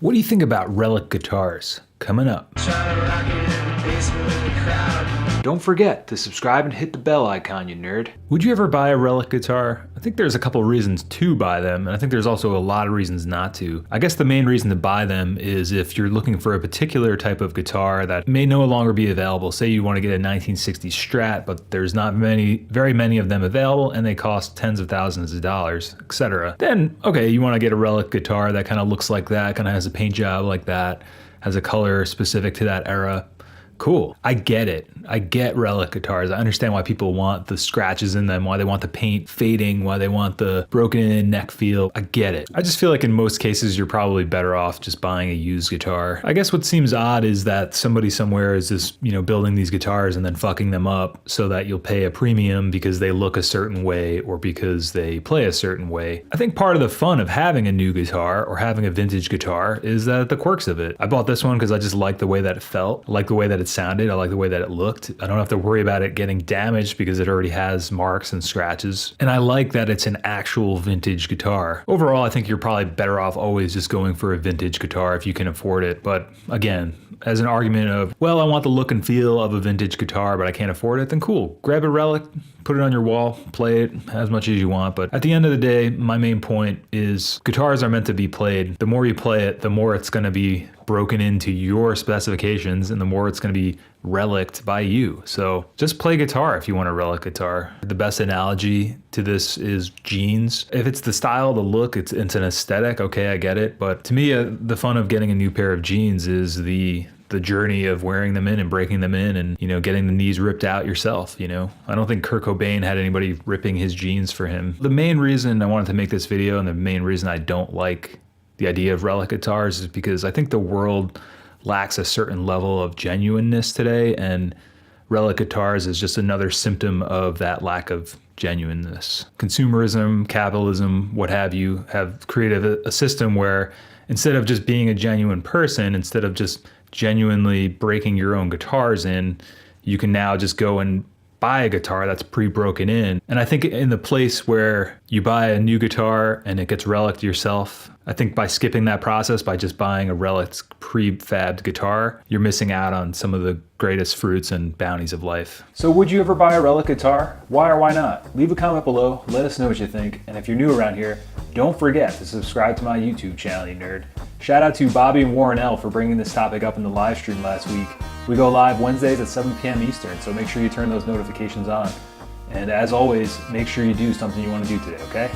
What do you think about relic guitars? Coming up. Don't forget to subscribe and hit the bell icon, you nerd. Would you ever buy a relic guitar? I think there's a couple reasons to buy them, and I think there's also a lot of reasons not to. I guess the main reason to buy them is if you're looking for a particular type of guitar that may no longer be available. Say you want to get a 1960s Strat, but there's not very many of them available, and they cost tens of thousands of dollars, etc. Then, okay, you want to get a relic guitar that kind of looks like that, kind of has a paint job like that, has a color specific to that era. Cool. I get it. I get relic guitars. I understand why people want the scratches in them, why they want the paint fading, why they want the broken in neck feel. I get it. I just feel like in most cases, you're probably better off just buying a used guitar. I guess what seems odd is that somebody somewhere is just, building these guitars and then fucking them up so that you'll pay a premium because they look a certain way or because they play a certain way. I think part of the fun of having a new guitar or having a vintage guitar is that the quirks of it. I bought this one because I just like the way that it felt. I like the way that it sounded. I like the way that it looked. I don't have to worry about it getting damaged because it already has marks and scratches. And I like that it's an actual vintage guitar. Overall, I think you're probably better off always just going for a vintage guitar if you can afford it. But again, as an argument of, well, I want the look and feel of a vintage guitar, but I can't afford it, then cool. Grab a relic, put it on your wall, play it as much as you want. But at the end of the day, my main point is guitars are meant to be played. The more you play it, the more it's going to be broken into your specifications and the more it's going to be reliced by you. So just play guitar if you want a relic guitar. The best analogy to this is jeans. If it's the style, the look, it's an aesthetic, okay, I get it. But to me, the fun of getting a new pair of jeans is the journey of wearing them in and breaking them in and, getting the knees ripped out yourself, I don't think Kurt Cobain had anybody ripping his jeans for him. The main reason I wanted to make this video and the main reason I don't like the idea of relic guitars is because I think the world lacks a certain level of genuineness today, and relic guitars is just another symptom of that lack of genuineness. Consumerism, capitalism, what have you, have created a system where instead of just being a genuine person, instead of just genuinely breaking your own guitars in, you can now just go and buy a guitar that's pre-broken in. And I think in the place where you buy a new guitar and it gets reliced yourself, I think by skipping that process, by just buying a relic pre-fabbed guitar, you're missing out on some of the greatest fruits and bounties of life. So would you ever buy a relic guitar? Why or why not? Leave a comment below, let us know what you think. And if you're new around here, don't forget to subscribe to my YouTube channel, you nerd. Shout out to Bobby and Warren L for bringing this topic up in the live stream last week. We go live Wednesdays at 7 p.m. Eastern, so make sure you turn those notifications on. And as always, make sure you do something you want to do today, okay?